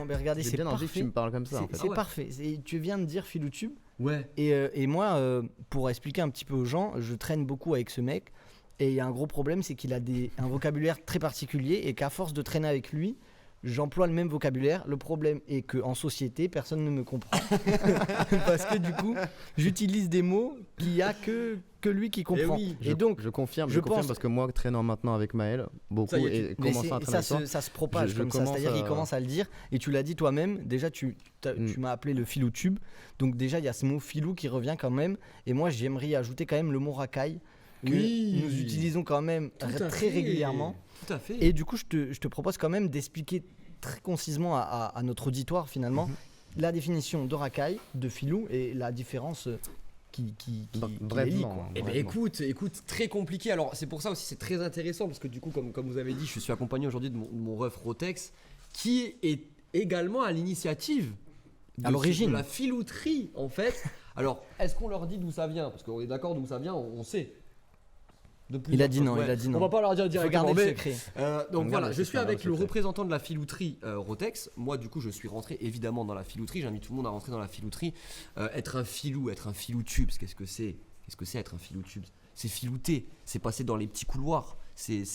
Exactement, mais regardez, J'ai c'est bien envie que parfait. tu me parles comme ça. C'est En fait. c'est parfait. Tu viens de dire Filoutube. Ouais. Et moi, pour expliquer un petit peu aux gens, je traîne beaucoup avec ce mec. Et il y a un gros problème, c'est qu'il a un vocabulaire très particulier et qu'à force de traîner avec lui, j'emploie le même vocabulaire. Le problème est qu'en société, personne ne me comprend. Parce que du coup, j'utilise des mots qu'il n'y a que lui qui comprend. oui. Et donc, Je confirme, je je confirme pense- parce que moi, traînant maintenant avec Maël, beaucoup, Ça y est, et mais commençant à traîner avec toi, ça se propage je comme ça, commence c'est-à-dire qu'il à- commence à le dire. Et tu l'as dit toi-même, déjà tu m'as appelé le Filoutube. Donc déjà, il y a ce mot filou qui revient quand même. Et moi, j'aimerais y ajouter quand même le mot racaille. Que Oui. nous utilisons quand même Tout à très fait. régulièrement. Tout à fait. Et du coup, je te propose quand même d'expliquer très concisement à notre auditoire finalement la définition de racaille, de filou et la différence qui les lie, quoi. Brièvement. Eh ben écoute, très compliqué. Alors c'est pour ça aussi c'est très intéressant parce que du coup comme vous avez dit, je suis accompagné aujourd'hui de mon ref Rotex qui est également à l'initiative À l'origine. de la filouterie en fait. Alors est-ce qu'on leur dit d'où ça vient? Parce qu'on est d'accord d'où ça vient, on sait. Il a dit non, il a dit non. On va pas leur dire Faut directement. garder le mais, secret. donc On voilà, garde je le suis secret, avec garde le le secret. représentant de la filouterie Rotex. Moi, du coup, je suis rentré évidemment dans la filouterie. J'invite tout le monde à rentrer dans la filouterie. Être un filou, être un filoutube, qu'est-ce que c'est? Qu'est-ce que c'est être un filoutube? C'est filouter, c'est passer dans les petits couloirs, c'est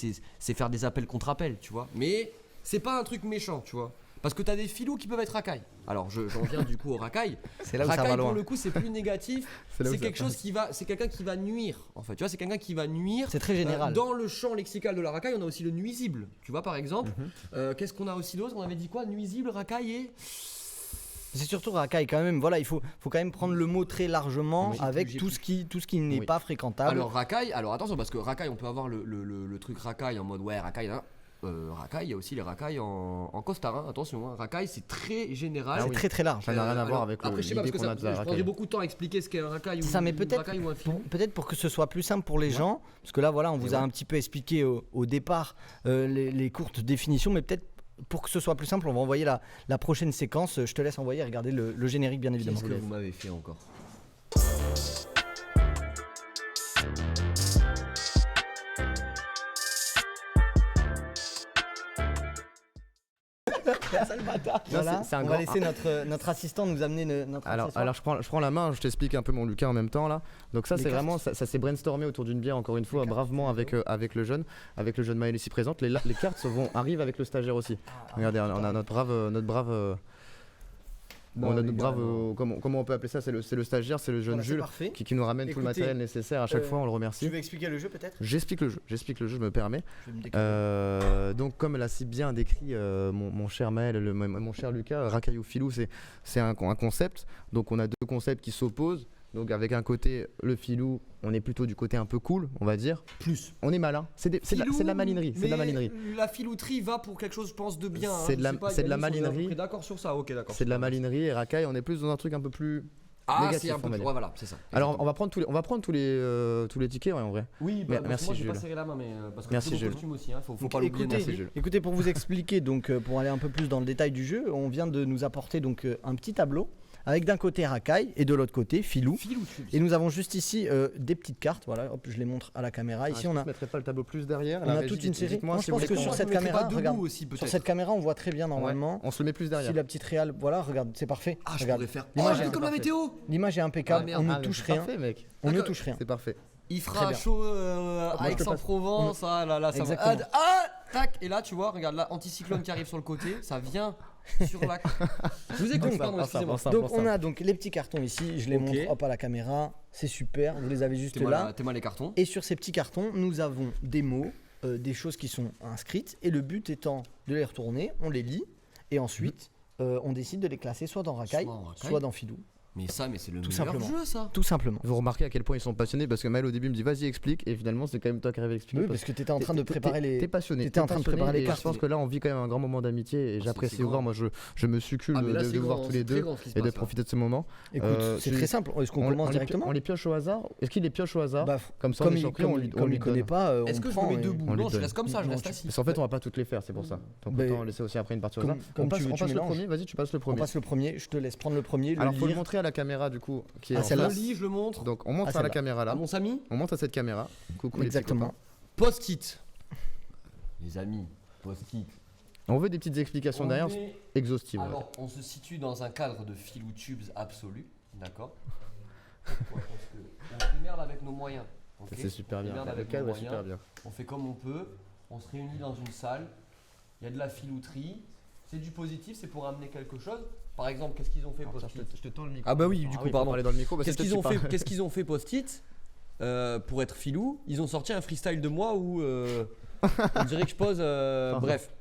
faire des appels contre appels, tu vois. Mais c'est pas un truc méchant, tu vois. Parce que t'as des filous qui peuvent être racailles. Alors j'en viens du coup au racaille. C'est là où ça Racaille va loin. pour le coup c'est plus négatif. C'est là où C'est ça quelque chose qui va, c'est quelqu'un qui va nuire en fait. Tu vois, c'est quelqu'un qui va nuire. C'est très général. Dans le champ lexical de la racaille, on a aussi le nuisible. Tu vois par exemple. Qu'est-ce qu'on a aussi d'autre? On avait dit quoi? Nuisible, racaille et. C'est surtout racaille quand même. Voilà, il faut quand même prendre le mot très largement Oui, avec j'ai tout ce qui n'est Oui. pas fréquentable. Alors racaille, alors attention parce que racaille, on peut avoir le truc racaille en mode ouais racaille. Hein. Racaille, il y a aussi les racailles en costard. Hein. Attention, hein. Racaille c'est très général. c'est très très large. Ça n'a rien à Alors, voir avec après, je sais pas parce l'idée que qu'on a de la je prendrais racaille. beaucoup de temps à expliquer ce qu'est un racaille Ça, mais une peut-être racaille ou un filou. peut-être pour que ce soit plus simple pour les gens, parce que là voilà, on vous a un petit peu expliqué au départ les courtes définitions, mais peut-être pour que ce soit plus simple, on va envoyer la prochaine séquence. Je te laisse envoyer, regarder le générique bien évidemment. Qu'est-ce que vous m'avez fait encore? Voilà, c'est un on va grand- laisser notre assistant nous amener notre accessoire. Alors je prends la main, je t'explique un peu mon Lucas en même temps là. Donc ça Les c'est cartes. vraiment ça s'est brainstormé autour d'une bière encore une fois bravement avec le jeune Maël ici présente. Les cartes arrivent avec le stagiaire aussi. Regardez, on a notre brave Non, on a les notre gars, brave non. comment on peut appeler ça, c'est le stagiaire, c'est le jeune Voilà, c'est Jules parfait. qui nous ramène tout le Écoutez, matériel nécessaire à chaque fois, on le remercie. Tu veux expliquer le jeu peut-être? J'explique le jeu, je me permets. Je vais me décaler. Donc comme l'a si bien décrit mon cher Maël, mon cher Lucas, racaille ou filou, c'est un concept. Donc on a deux concepts qui s'opposent. Donc avec un côté, le filou, on est plutôt du côté un peu cool, on va dire. Plus. On est malin, c'est de la malinerie, c'est de la malinerie. La filouterie va pour quelque chose, je pense, de bien. C'est de la- Je sais pas, c'est de la Yannis, on est à peu malinerie. près d'accord sur ça, ok, d'accord. C'est de la malinerie et racaille, on est plus dans un truc un peu plus Ah, négatif, c'est un on peu. va Ouais, dire. voilà, c'est ça. Alors on va prendre tous les tickets ouais, en vrai. Oui, Mais- bah, merci, moi, j'ai Jules. pas serré la main, mais parce que Merci, c'est mon Jules. costume aussi, hein, faut Donc, pas l'oublier. écoutez, Merci, Jules. écoutez, pour vous expliquer, donc pour aller un peu plus dans le détail du jeu, on vient de nous apporter donc un petit tableau avec d'un côté racaille et de l'autre côté filou. Filoutube. Et nous avons juste ici des petites cartes. Voilà, hop, je les montre à la caméra. Ici, on a mettrais pas le tableau plus derrière. on a toute une série. Moi, je pense que sur cette caméra, regarde, aussi, sur cette caméra, on voit très bien normalement. on se le met plus derrière. Si la petite réal, voilà, regarde, c'est parfait. Ah, je Regarde. pourrais faire. L'image Oh, est comme la parfaite. météo. L'image est impeccable. Ah, merde. On Ah, ne touche c'est rien. parfait, mec. On ne D'accord. touche rien. C'est parfait. Il Très fera bien. chaud je te Aix-en-Provence, ah là là, ça va. Exactement. Tac, et là tu vois, regarde là, anticyclone qui arrive sur le côté, ça vient sur la. Je vous écoute, Donc, pardon, excusez-moi. Donc on a donc les petits cartons ici, je les Ok. montre hop à la caméra, c'est super, vous les avez juste là. T'es mal les cartons. Et sur ces petits cartons, nous avons des mots, des choses qui sont inscrites, et le but étant de les retourner, on les lit, et ensuite on décide de les classer soit dans racaille, Soit en racaille. soit dans filou, Mais ça, mais c'est le Tout meilleur simplement. jeu, ça. tout simplement. Vous remarquez à quel point ils sont passionnés parce que Maël au début me dit vas-y explique et finalement c'est quand même toi qui arrives à expliquer. Oui, parce que tu étais en train de préparer les. T'es passionné. t'étais en train de passionné préparer les et cartes. Je pense que là on vit quand même un grand moment d'amitié et c'est j'apprécie grand. voir. Moi je me succule Ah, mais là, de c'est vous voir grand, tous les c'est très deux grand ce qui se et de passe, là. profiter de ce moment. Écoute, c'est je- très simple. Est-ce qu'on commence directement On les pioche au hasard. Est-ce qu'il les pioche au hasard Bah, Comme ça on Comme est il surpris, on comme lui il connaît donne. pas, Est-ce on que je prend me mets et- debout? on lui Non, je donne. reste comme ça, je Non, reste tu- assis. Parce qu'en fait on va pas toutes les faire, c'est pour ça. Donc Ben, autant laisser aussi après une partie au hasard. comme On passe tu veux, on tu passe le mélanges. premier. Vas-y tu passes le On premier. passe le premier, je te laisse prendre le premier. Alors faut le lire. montrer à la caméra du coup. Qui est Ah, en celle-là. Je face. lis, je le montre. Donc on montre à la celle-là. caméra À là. mon Samy. On montre à cette caméra. Coucou les petits Exactement. copains. Post-it. Les amis, post-it. On veut des petites explications On derrière, est- exhaustives. Alors, on se situe dans un cadre de filou tubes absolu, d'accord. Pourquoi? Parce qu'on se démerde avec nos moyens. ok Ça, c'est super On se bien. démerde Le avec nos cadre est moyens, super bien. On fait comme on peut, on se réunit dans une salle, il y a de la filouterie, c'est du positif, c'est pour amener quelque chose. Par exemple, qu'est-ce qu'ils ont fait Alors, ça, Post-it? je te tends le micro. Ah bah oui, du coup, faut pardon. parler dans le micro. parce que Qu'est-ce toi, qu'ils tu ont fait parles. Qu'est-ce qu'ils ont fait Post-it pour être filou? Ils ont sorti un freestyle de moi où on dirait que je pose. Bref,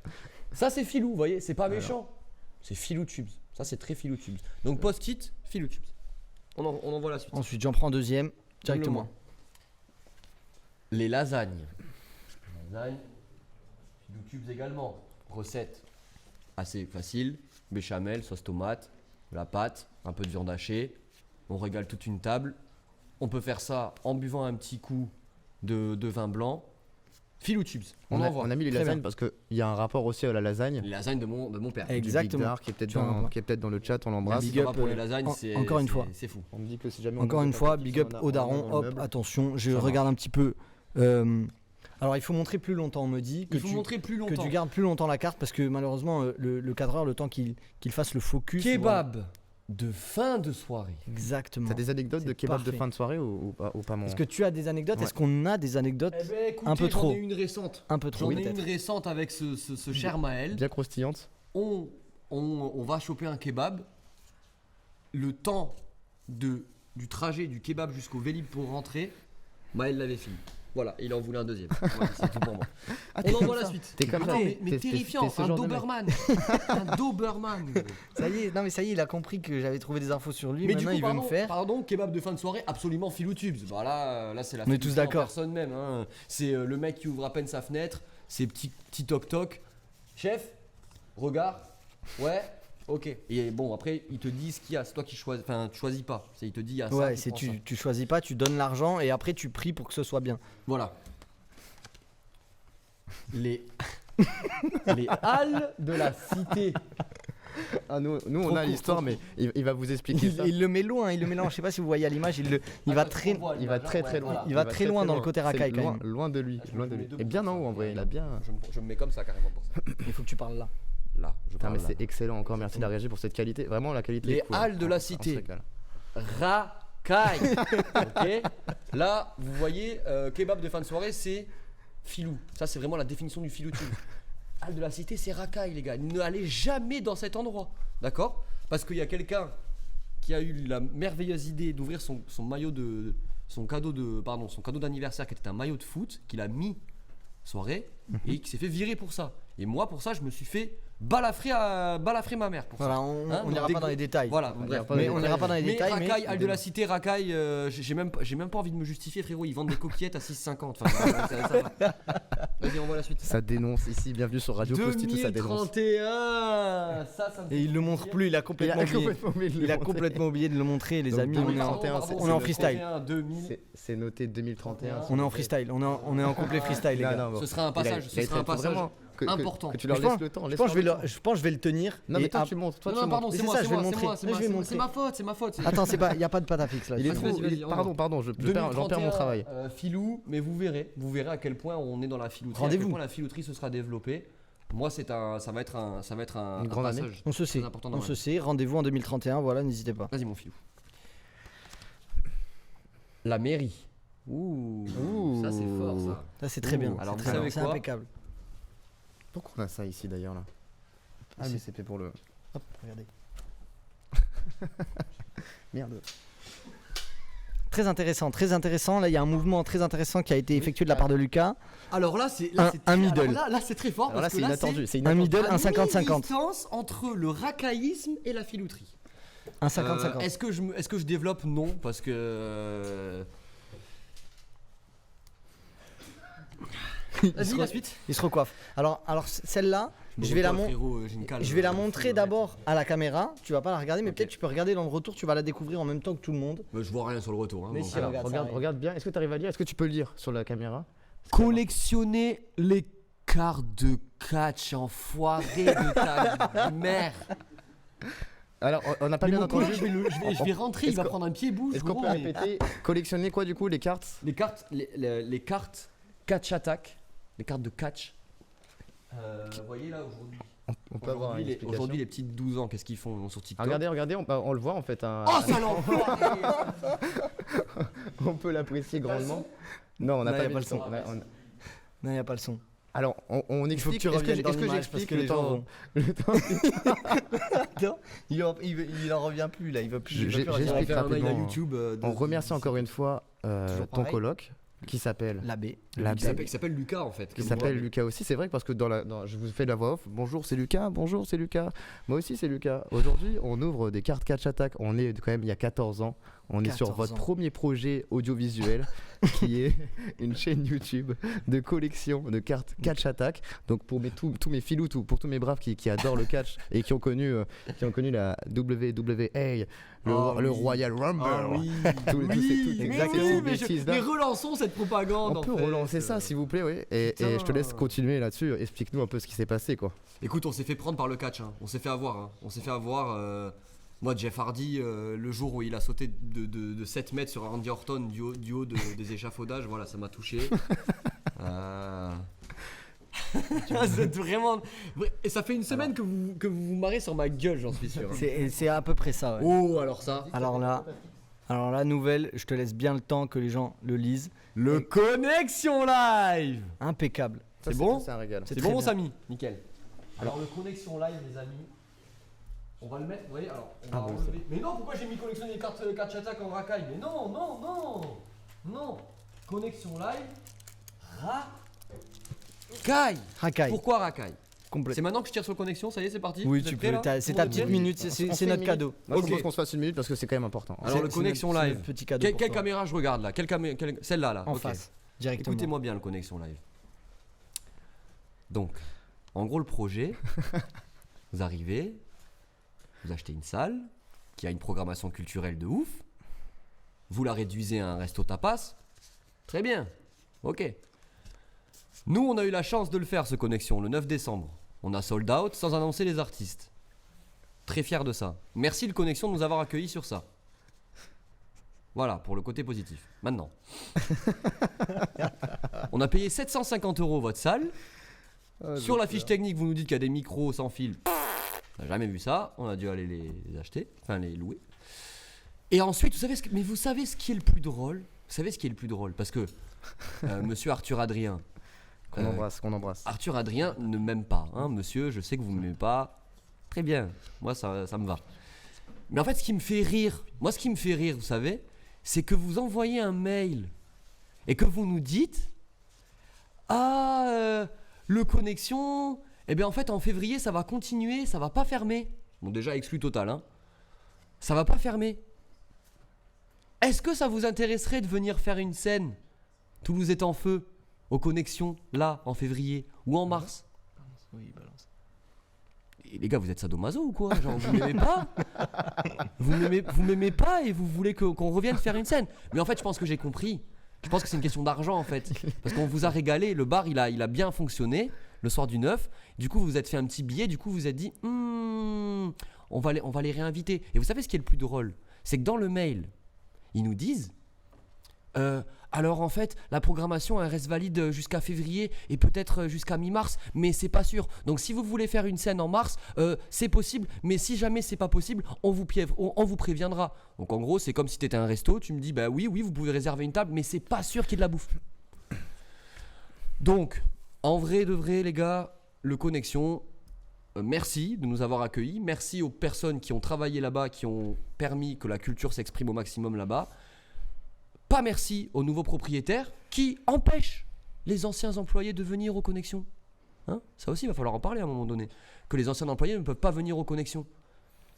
ça c'est filou, vous voyez, c'est pas méchant. C'est filou tubes. Ça c'est très filou tubes. Donc Post-it, filou tubes. On envoie la suite. Ensuite, j'en prends un deuxième directement. Les lasagnes. Lasagnes, filou tubes également. Recette assez facile. Béchamel, sauce tomate, la pâte, un peu de viande hachée. On régale toute une table. On peut faire ça en buvant un petit coup de vin blanc. Filou tubes. On a envoie. mis les Très lasagnes bien. parce qu'il y a un rapport aussi à la lasagne. Les lasagnes de mon père. Et- Du Exactement. Big Dar qui est peut-être Tu en vois. dans le chat, on l'embrasse. Big Big up, pour les lasagnes, encore une fois. C'est fou. On me dit que si jamais on Encore mange une des fois, pâtes, big on up en a- au on en a daron. dans le Hop, meuble. attention, je Ça regarde un petit peu. Alors, il faut montrer plus longtemps, on me dit. Que Il faut tu, montrer plus que longtemps. tu gardes plus longtemps la carte parce que malheureusement, le cadreur, le temps qu'il fasse le focus. voilà. Kebab de fin de soirée. Exactement. T'as des anecdotes de C'est kebab de parfait. fin de soirée ou pas mon... Est-ce que tu as des anecdotes Ouais. Est-ce qu'on a des anecdotes Eh ben, écoutez, Un peu trop. J'en ai une récente. un peu trop J'en ai peut-être une récente avec ce cher Maël. Bien croustillante. On va choper un kebab. Le temps du trajet du kebab jusqu'au Vélib pour rentrer, Maël l'avait fini. Voilà, il en voulait un deuxième. Voilà, c'est tout pour moi. On envoie la suite. T'es comme Ah ça. non, mais T'es- terrifiant, t'es ce un genre de mec. Doberman. Un Doberman. Ça y est, non mais ça y est, il a compris que j'avais trouvé des infos sur lui. Mais du Maintenant, coup, il veut me faire. pardon, kebab de fin de soirée, absolument filou tubes. Bah là c'est la On est filouterie tous en d'accord. personne même. Hein. C'est le mec qui ouvre à peine sa fenêtre, ses petits toc-toc. Chef, regard, ouais, ok. Et bon, après, ils te disent ce qu'il y a, c'est toi qui choisis. Enfin, tu choisis pas. Il te dit, il y a ça. Ouais, tu c'est prends ça. tu choisis pas, tu donnes l'argent et après tu pries pour que ce soit bien. Voilà. Les. Les halles de la cité. Ah, nous on Trop a court, l'histoire, trop mais il va vous expliquer ça. Il le met loin, il le met loin. Je sais pas si vous voyez à l'image, il va Ah, très. on voit Il va l'image, très hein, très ouais, loin. voilà. Il va très loin dans le côté C'est racaille, quand loin, même. loin de lui, Je loin me de mets lui. debout Et bien comme en ça. haut en vrai, il a Ouais, bien. Je me mets comme ça carrément pour ça. Il faut que tu parles là. Là, je Putain, parle mais là. c'est excellent encore. Merci la régie pour cette qualité. Vraiment la qualité. Les est cool. halles de la On se cité. régale. Racaille. Ok. Là, vous voyez, kebab de fin de soirée, c'est filou. Ça, c'est vraiment la définition du filou tube. Halle de la cité, c'est racaille, les gars. Ne allez jamais dans cet endroit. D'accord? Parce qu'il y a quelqu'un qui a eu la merveilleuse idée d'ouvrir son maillot de. Son cadeau d'anniversaire qui était un maillot de foot qu'il a mis soirée et qui s'est fait virer pour ça. Et moi, pour ça, je me suis fait balafrer ma mère pour ça. Voilà, on Hein, n'ira donc pas dans les détails. Voilà, On bref. ira pas Mais dans on les n'ira pas dans les Mais détails. racaille, Mais halle de la cité, racaille, j'ai même pas envie de me justifier, frérot. Ils vendent des coquillettes à 6,50. Enfin, ça va. Vas-y, on voit la suite. Ça dénonce ici. Bienvenue sur Radio Post-it, tout ça dénonce. 2031. Ça me fait Et il le montre plus, il a complètement oublié. Il a complètement oublié de le montrer, les Donc, amis. On est en, 2031, on est en freestyle. 2000. C'est noté 2031. On est en freestyle, on est en complet freestyle, les Non, gars. non, bon. Ce sera un passage, Il a ce sera un été passage vraiment important. Que tu leur Je pense- laisses le temps. Je pense que je vais le tenir. Non, mais et toi ap- tu montes. Toi Non, tu non, pardon, montes. Mais c'est c'est moi, ça, c'est je vais moi, le c'est montrer. moi, c'est Mais je vais le moi, c'est montrer. ma faute. Attends, il y a pas de patafix là. Il est Vas-y, trop. vas-y, on Pardon, va. pardon, j'en perds mon travail. Filou, mais vous verrez à quel point on est dans la filouterie, à Rendez-vous. quel point la filouterie se sera développée. Moi, ça va être un Une grande année. passage On se sait, très important dans on ma se vie. sait. Rendez-vous en 2031, voilà, n'hésitez pas. Vas-y, mon filou. La mairie. Ouh, ça c'est fort ça. Ça c'est très bien. Alors, c'est vous très savez bien, c'est quoi impeccable. Pourquoi on a ça ici d'ailleurs là? Ah, mais c'était pour le. Hop, regardez. Merde. Très intéressant. Là, il y a un mouvement très intéressant qui a été effectué de la part de Lucas. Alors là, c'est Un middle. Là, c'est très fort. Alors là, parce c'est que inattendu. C'est Un inattendu. middle, un à 50-50. mi-distance entre le racaillisme et la filouterie. Un 50-50. Est-ce que je développe? Non, parce que. Vas-y, la suite. Il se recoiffe. Alors celle-là, je vais la montrer d'abord à la caméra. Tu vas pas la regarder, mais peut-être tu peux regarder dans le retour. Tu vas la découvrir en même temps que tout le monde. Je vois rien sur le retour. Hein, Mais donc, si, alors. regarde. Regarde bien. Est-ce que tu arrives à lire? Est-ce que tu peux le lire sur la caméra? Collectionner les cartes de catch enfoiré de ta mère. Alors, on n'a pas Mais bien mon entendu. collègue, je vais rentrer, il va prendre un pied-bouche. Est-ce qu'on peut gros, mais- répéter? Collectionner quoi du coup? Les cartes? Les cartes catch attack, les cartes de catch. Vous voyez là aujourd'hui. On peut avoir une explication. Aujourd'hui, les petits de 12 ans, qu'est-ce qu'ils font sur TikTok? Regardez, on le voit en fait. Oh, ça l'enfoiré. On peut l'apprécier grandement. Non, on n'a Non, pas y a mis pas le le son. son. On a- Non, il n'y a pas le son. Alors, on Il faut que explique. tu reviennes dans Est-ce que l'image j'explique parce que le les gens temps vont. le temps- Non, il en revient plus là, il veut plus. J'ai- On va j'explique faire un mail à rapidement. YouTube. On remercie encore une fois Toujours ton pareil. coloc qui s'appelle L'abbé. Qui s'appelle Lucas en fait. qui s'appelle Lucas aussi. C'est vrai que parce que je vous fais de la voix off. Bonjour, c'est Lucas. Bonjour, c'est Lucas. Moi aussi, c'est Lucas. Aujourd'hui, on ouvre des cartes Catch Attack. On est quand même il y a 14 ans. On est sur 14 votre ans. premier projet audiovisuel qui est une chaîne YouTube de collection de cartes Catch Attack. Donc pour tous mes filous, pour tous mes braves qui adorent le catch et qui ont connu la WWE, le Royal Rumble. Tous ces bêtises-là. Mais relançons cette propagande. On peut relancer ça s'il vous plaît, oui. Et je te laisse continuer là-dessus. Explique-nous un peu ce qui s'est passé, quoi. Écoute, on s'est fait prendre par le catch, hein. On s'est fait avoir. Hein. On s'est fait avoir. Moi, Jeff Hardy, le jour où il a sauté de 7 mètres sur Randy Orton du haut des échafaudages, voilà, ça m'a touché. Vous êtes vraiment. Et ça fait une semaine que vous vous marrez sur ma gueule, j'en suis sûr. Hein. C'est à peu près ça. Ouais. Oh, alors ça. Alors là, nouvelle, je te laisse bien le temps que les gens le lisent. Le Connexion Live. Impeccable. C'est bon? C'est un régal. C'est C'est très bon, bien. Samy? Nickel. Alors, le Connexion Live, les amis. On va le mettre, vous voyez, alors on va enlever. Mais non, pourquoi j'ai mis collection des cartes catch attack en racaille? Mais non. Connexion live. Racaille. Racaille. Pourquoi racaille? Complet. C'est maintenant que je tire sur connexion, ça y est, c'est parti? Oui, Vous tu êtes prêts, peux. là? C'est Tout ta le monde est petite prêt? minute. C'est notre cadeau. Moi, je Ok. propose qu'on se fasse une minute parce que c'est quand même important. Alors, le C'est Connexion notre Live. petit cadeau. pour Quelle toi. caméra je regarde là? Celle-là là. En Ok. face. Directement. Écoutez-moi bien le Connexion Live. Donc, en gros, le projet, vous arrivez, vous achetez une salle qui a une programmation culturelle de ouf, vous la réduisez à un resto tapas, très bien, ok. Nous, on a eu la chance de le faire, ce Connexion, le 9 décembre. On a sold out sans annoncer les artistes. Très fier de ça. Merci le Connexion de nous avoir accueillis sur ça. Voilà, pour le côté positif. Maintenant. On a payé 750 € votre salle. Sur la fiche technique, vous nous dites qu'il y a des micros sans fil. On n'a jamais vu ça. On a dû aller les acheter, enfin les louer. Et ensuite, vous savez ce qui est le plus drôle? Vous savez ce qui est le plus drôle? Parce que monsieur Arthur Adrien, Qu'on embrasse. Arthur Adrien ne m'aime pas. Hein, monsieur, je sais que vous ne m'aimez pas. Très bien, moi ça me va. Mais en fait, ce qui me fait rire, vous savez, c'est que vous envoyez un mail et que vous nous dites le Connexion, eh bien en fait en février ça va continuer, ça va pas fermer. Bon, déjà exclu total, hein. Ça va pas fermer. Est-ce que ça vous intéresserait de venir faire une scène Toulouse est en feu aux Connexions là en février ou en mars? Oui, balance. Et les gars, vous êtes sadomaso ou quoi? Genre, vous m'aimez pas? Vous m'aimez pas et vous voulez qu'on revienne faire une scène? Mais en fait, je pense que j'ai compris. Je pense que c'est une question d'argent en fait. Parce qu'on vous a régalé, le bar il a bien fonctionné le soir du 9. Du coup, vous vous êtes fait un petit billet, du coup, vous vous êtes dit on va les réinviter. Et vous savez ce qui est le plus drôle? C'est que dans le mail, ils nous disent alors en fait la programmation elle reste valide jusqu'à février et peut-être jusqu'à mi-mars, mais c'est pas sûr. Donc si vous voulez faire une scène en mars, c'est possible, mais si jamais c'est pas possible, on vous préviendra. Donc en gros c'est comme si t'étais un resto, tu me dis bah oui vous pouvez réserver une table, mais c'est pas sûr qu'il y ait de la bouffe. Donc en vrai de vrai les gars, le Connexion, merci de nous avoir accueillis, merci aux personnes qui ont travaillé là-bas, qui ont permis que la culture s'exprime au maximum là-bas. Pas merci aux nouveaux propriétaires qui empêchent les anciens employés de venir aux Connexions. Hein, ça aussi, il va falloir en parler à un moment donné. Que les anciens employés ne peuvent pas venir aux Connexions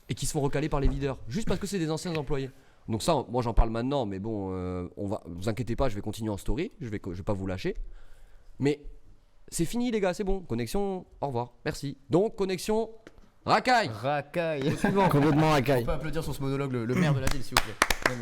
et qui se font recaler par les videurs juste parce que c'est des anciens employés. Donc ça, moi j'en parle maintenant, mais bon, vous inquiétez pas, je vais continuer en story, je vais pas vous lâcher. Mais c'est fini les gars, c'est bon. Connexion, au revoir, merci. Donc Connexion, racaille. Complètement On racaille. peut applaudir sur ce monologue le maire de la ville, s'il vous plaît.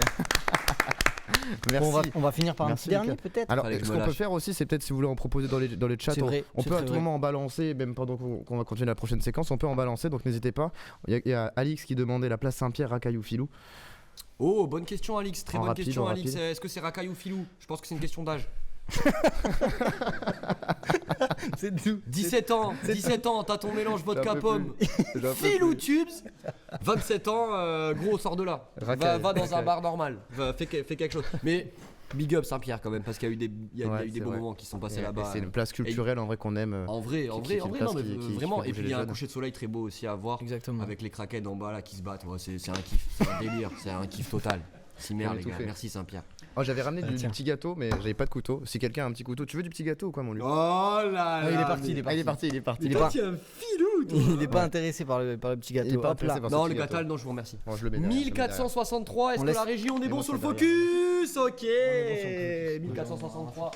Merci. Bon, on va finir par un Merci, petit dernier Lucas. peut-être. Alors, Fallait que ce je me qu'on peut lâche. faire aussi, c'est peut-être si vous voulez en proposer dans les chats, C'est vrai, on c'est peut à très tout vrai. moment en balancer, même pendant qu'on va continuer la prochaine séquence, on peut en balancer, donc n'hésitez pas. Il y a Alix qui demandait la place Saint-Pierre, racaille ou filou. Oh, bonne question Alix, très En bonne rapide, question en Alix. rapide. Est-ce que c'est racaille ou filou? Je pense que c'est une question d'âge. C'est tout. 17 ans, t'as ton mélange vodka peux pomme. Filou Tubes. 27 ans, gros, sors de là. Va dans un bar normal. Fais quelque chose. Mais big up Saint-Pierre quand même, parce qu'il y a eu des, beaux moments qui sont passés là-bas. C'est une place culturelle en vrai qu'on aime. En vrai, non, mais vraiment. fait Et puis bouger il y a les un jeunes. coucher de soleil très beau aussi à voir. Exactement. Avec les craquettes en bas là qui se battent. Ouais, c'est un kiff, c'est un délire, c'est un kiff total. Cimer On est les tout gars, fait. merci Saint-Pierre. Oh, j'avais ramené du tiens. petit gâteau, mais j'avais pas de couteau. Si quelqu'un a un petit couteau, tu veux du petit gâteau ou quoi, mon lieu? Oh là Ah, il est parti, il est Ah, il est parti. parti. Il est pas- Tu es un filou toi. Il est pas intéressé par le petit gâteau. Il est pas Hop là. intéressé par Non, ce le petit gâteau. Catal, non, je vous remercie. Bon, je le mets derrière, je le mets derrière. 1463, est-ce On que laisse- la régie, on est Et bon moi, sur le c'est focus? Ok. focus. 1463.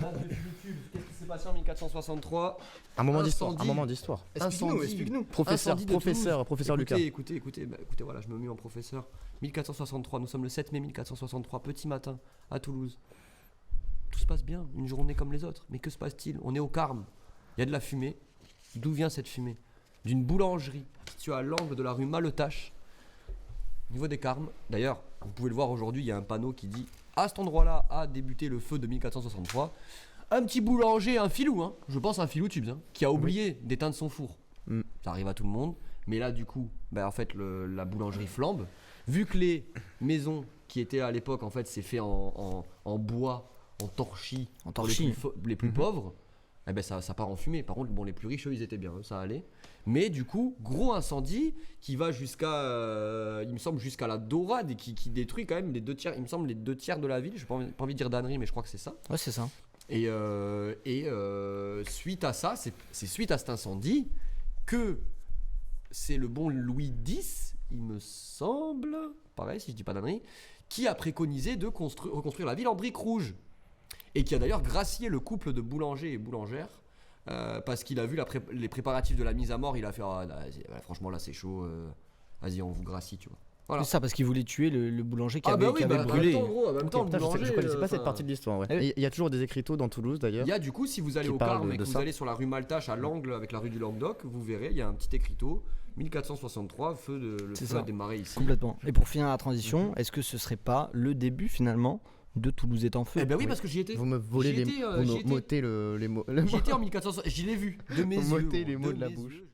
Date de YouTube, qu'est-ce qui s'est passé en 1463? Un moment d'histoire. Incendie. Un moment d'histoire. Explique-nous. Professeur Incendie de Lucas. Écoutez, voilà, je me mets en professeur. 1463, nous sommes le 7 mai 1463, petit matin, à Toulouse. Tout se passe bien, une journée comme les autres. Mais que se passe-t-il? On est au Carme, il y a de la fumée. D'où vient cette fumée? D'une boulangerie située à l'angle de la rue Maletache, au niveau des Carmes. D'ailleurs, vous pouvez le voir aujourd'hui, il y a un panneau qui dit à cet endroit-là a débuté le feu de 1463. Un petit boulanger, un filou, hein, je pense un filou tubes, hein, qui a oublié d'éteindre son four. Mm. Ça arrive à tout le monde. Mais là, du coup, en fait, la boulangerie flambe. Vu que les maisons qui étaient à l'époque, en fait, c'est fait en bois, en torchis, En pour torchis. les plus pauvres, eh ben ça part en fumée. Par contre, bon, les plus riches, eux, ils étaient bien, ça allait. Mais du coup, gros incendie qui va jusqu'à, il me semble, jusqu'à la Dorade et qui détruit quand même les 2 tiers, il me semble, les 2 tiers de la ville. J'ai pas envie de dire d'ânerie, mais je crois que c'est ça. Ouais, c'est ça. Et suite à ça, c'est suite à cet incendie que c'est le bon Louis X, il me semble, pareil si je dis pas d'ânerie, qui a préconisé de reconstruire la ville en briques rouges. Et qui a d'ailleurs gracié le couple de boulanger et boulangère. Parce qu'il a vu les préparatifs de la mise à mort, il a fait franchement là c'est chaud, vas-y on vous gracie, tu vois. Voilà. C'est ça, parce qu'il voulait tuer le boulanger qui Ah avait, bah oui, qui avait en brûlé. même temps, gros, en même temps, Putain, le boulanger, je connaissais pas cette enfin, partie de l'histoire. Ouais. Eh oui. Et il y a toujours des écriteaux dans Toulouse d'ailleurs. Il y a du coup, si vous allez Qui au parle Carme et de que vous ça. allez sur la rue Maltache à l'angle avec la rue du Languedoc, vous verrez, il y a un petit écriteau 1463, le C'est feu ça. a démarré ici. Complètement. Et pour finir la transition, est-ce que ce serait pas le début finalement de Toulouse est en feu? Eh ben oui, parce que j'y étais. Vous me volez J'y les étais, vous j'y me étais. m'ôtez les mots. J'y étais en 1400, j'y l'ai vu de mes Vous yeux. m'ôtez gros, les mots de la mes bouche. yeux.